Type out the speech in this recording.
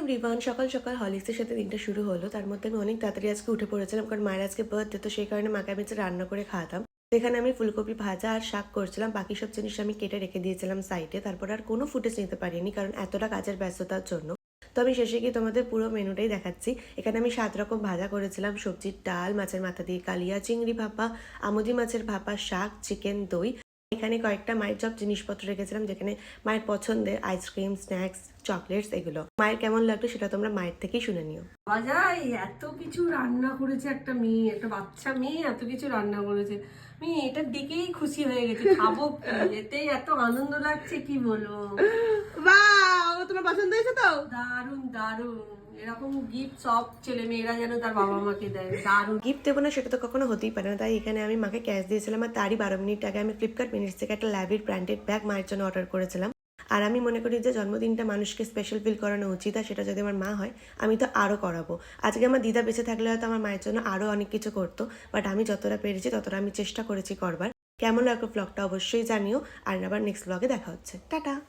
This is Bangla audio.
এভরিওয়ান, সকাল সকাল হরলিক্সের সাথে দিনটা শুরু হলো। তার মধ্যে আমি অনেক তাড়াতাড়ি আজকে উঠে পড়েছিলাম, কারণ মায়ের আজকে বার্থডে, তো সেই কারণে মাকে আমি যে রান্না করে খাওয়াতাম। তো এখানে আমি ফুলকপি ভাজা আর শাক করছিলাম, বাকি সব জিনিস আমি কেটে রেখে দিয়েছিলাম সাইডে। তারপর আর কোনো ফুটেজ নিতে পারিনি, কারণ এতটা কাজের ব্যস্ততার জন্য। তো আমি শেষে গিয়ে তোমাদের পুরো মেনুটাই দেখাচ্ছি। এখানে আমি 7 রকম ভাজা করেছিলাম: সবজির ডাল, মাছের মাথা দিয়ে কালিয়া, চিংড়ি ভাপা, আমুদি মাছের ভাপা, শাক, চিকেন, দই। এখানে কয়েকটা মায়ের সব জিনিসপত্র রেখেছিলাম, যেখানে মায়ের পছন্দের আইসক্রিম, স্ন্যাক্স, চকলেটস, এগুলো। মায়ের কেমন লাগলো সেটা তোমরা মায়ের থেকেই শুনে নিও। বাজাই এত কিছু রান্না করেছে একটা মেয়ে, একটা বাচ্চা মেয়ে এত কিছু রান্না করেছে। আমি এটার দিকেই খুশি হয়ে গেছি, খাবো কি, এতেই এত আনন্দ লাগছে কি বলবো। বাহ, তোমার পছন্দ হয়েছে তো? দারুণ দারুণ, এরকম গিফট সব ছেলে মেয়েরা যেন তার বাবা মাকে দেয়। দারুণ। গিফট দেবো না সেটা তো কখনো হতেই পারে না, তাই এখানে আমি মাকে ক্যাশ দিয়েছিলাম। আর তারই 12 মিনিট আগে আমি ফ্লিপকার্ট মিনিটস থেকে একটা ল্যাভির ব্র্যান্ডেড ব্যাগ মায়ের জন্য অর্ডার করেছিলাম। আর আমি মনে করি যে জন্মদিনটা মানুষকে স্পেশাল ফিল করানো উচিত, আর সেটা যদি আমার মা হয় আমি তো আরও করাবো। আজকে আমার দিদা বেঁচে থাকলে হয়তো আমার মায়ের জন্য আরও অনেক কিছু করতো, বাট আমি যতটা পেরেছি ততটা আমি চেষ্টা করেছি করবার। কেমন লাগলো ব্লগটা অবশ্যই জানিও, আর আবার নেক্সট ব্লগে দেখা হচ্ছে। টাটা।